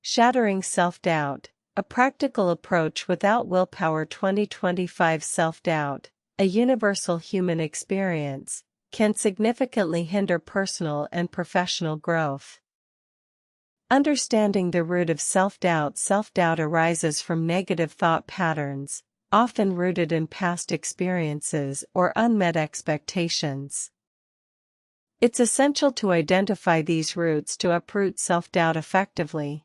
Shattering self-doubt, a practical approach without willpower. 2025 self-doubt, a universal human experience, can significantly hinder personal and professional growth. Understanding the root of self-doubt. Self-doubt arises from negative thought patterns, often rooted in past experiences or unmet expectations. It's essential to identify these roots to uproot self-doubt effectively.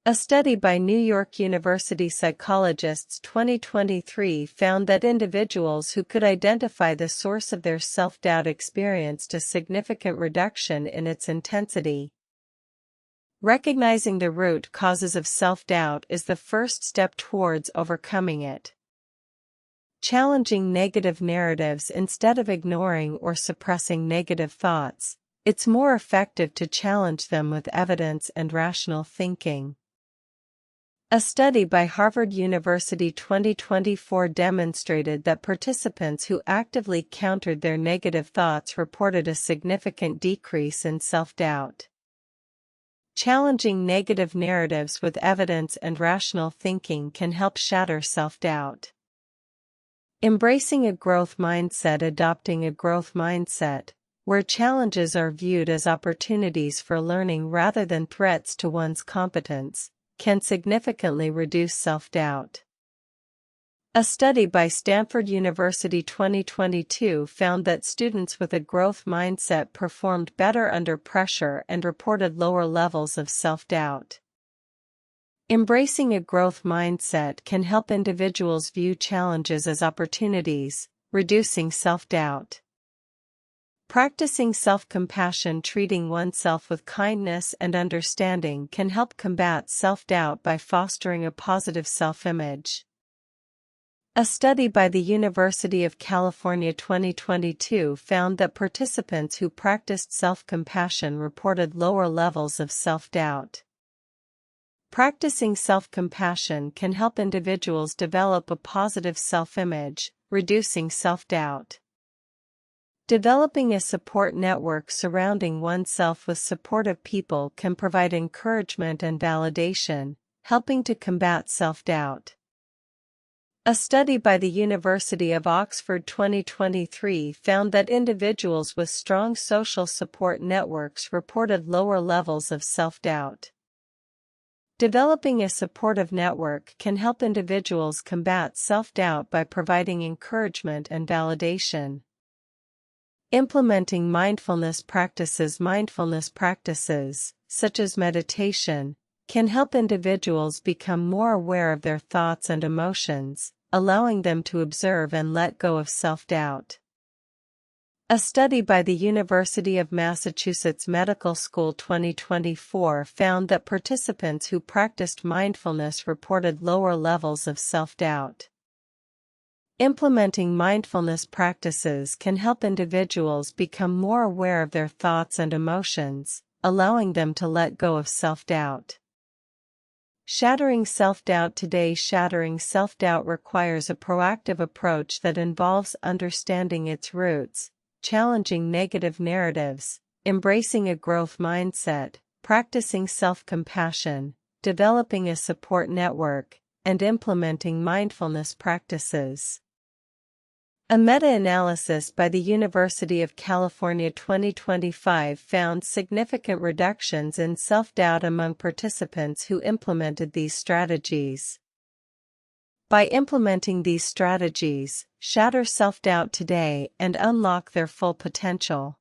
A study by New York University psychologists 2023 found that individuals who could identify the source of their self-doubt experienced a significant reduction in its intensity. Recognizing the root causes of self-doubt is the first step towards overcoming it. Challenging negative narratives. Instead of ignoring or suppressing negative thoughts, it's more effective to challenge them with evidence and rational thinking. A study by Harvard University 2024 demonstrated that participants who actively countered their negative thoughts reported a significant decrease in self-doubt. Challenging negative narratives with evidence and rational thinking can help shatter self-doubt. Embracing a growth mindset. Adopting a growth mindset, where challenges are viewed as opportunities for learning rather than threats to one's competence, can significantly reduce self-doubt. A study by Stanford University 2022 found that students with a growth mindset performed better under pressure and reported lower levels of self-doubt. Embracing a growth mindset can help individuals view challenges as opportunities, reducing self-doubt. Practicing self-compassion. Treating oneself with kindness and understanding can help combat self-doubt by fostering a positive self-image. A study by the University of California 2022 found that participants who practiced self-compassion reported lower levels of self-doubt. Practicing self-compassion can help individuals develop a positive self-image, reducing self-doubt. Developing a support network. Surrounding oneself with supportive people can provide encouragement and validation, helping to combat self-doubt. A study by the University of Oxford 2023 found that individuals with strong social support networks reported lower levels of self-doubt. Developing a supportive network can help individuals combat self-doubt by providing encouragement and validation. Implementing mindfulness practices. Mindfulness practices, such as meditation, can help individuals become more aware of their thoughts and emotions, allowing them to observe and let go of self-doubt. A study by the University of Massachusetts Medical School 2024 found that participants who practiced mindfulness reported lower levels of self-doubt. Implementing mindfulness practices can help individuals become more aware of their thoughts and emotions, allowing them to let go of self-doubt. Shattering self-doubt. Today, shattering self-doubt requires a proactive approach that involves understanding its roots, challenging negative narratives, embracing a growth mindset, practicing self-compassion, developing a support network, and implementing mindfulness practices. A meta-analysis by the University of California 2025 found significant reductions in self-doubt among participants who implemented these strategies. By implementing these strategies, shatter self-doubt today and unlock their full potential.